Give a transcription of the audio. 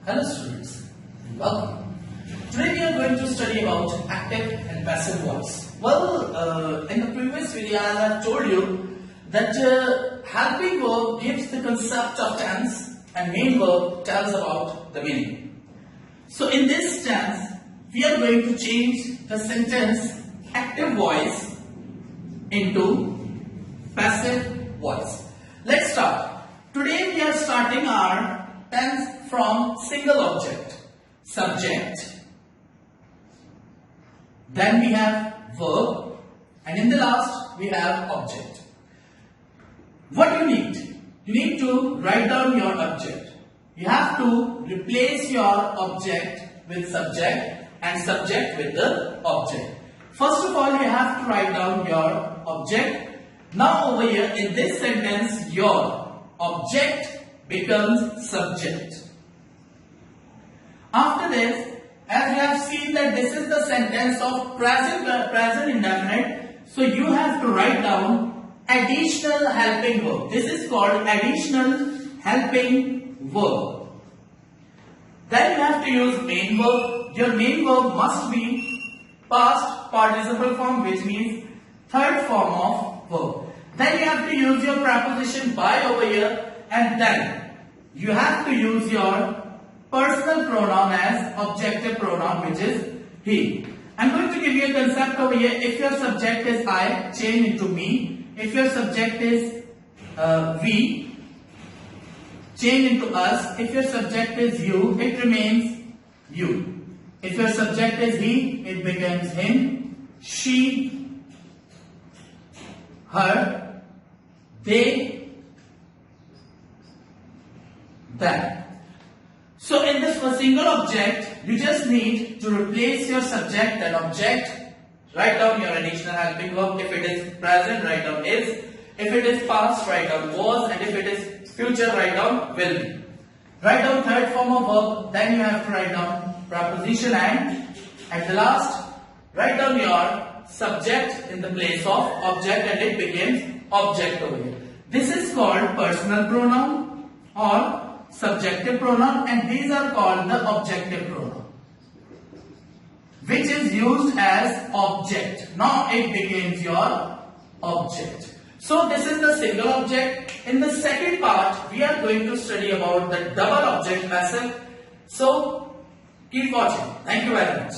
Hello students, welcome. Today we are going to study about active and passive voice. Well, in the previous video I have told you that helping verb gives the concept of tense and main verb tells about the meaning. So in this tense, we are going to change the sentence active voice into passive voice. Let's start. Today we are starting our tense from single object, subject, then we have verb, and in the last we have object. What you need? You need to write down your object. You have to replace your object with subject and subject with the object. First of all, you have to write down your object. Now over here in this sentence, your object becomes subject. After this, as we have seen that this is the sentence of present indefinite, so you have to write down additional helping verb. This is called additional helping verb. Then you have to use main verb. Your main verb must be past participle form, which means third form of verb. Then you have to use your preposition by over here, and then you have to use your personal pronoun as objective pronoun, which is he. I'm going to give you a concept over here. If your subject is I, change into me. If your subject is we, change into us. If your subject is you, it remains you. If your subject is he, it becomes him, she, her, they, them. So in this single object, you just need to replace your subject and object. Write down your additional helping verb. If it is present, write down is. If it is past, write down was. And if it is future, write down will be. Write down third form of verb. Then you have to write down preposition, and at the last, write down your subject in the place of object, and it becomes object over here. This is called personal pronoun or subjective pronoun, and these are called the objective pronoun, which is used as object. Now it becomes your object. So this is the single object. In the second part, we are going to study about the double object passive. So keep watching. Thank you very much.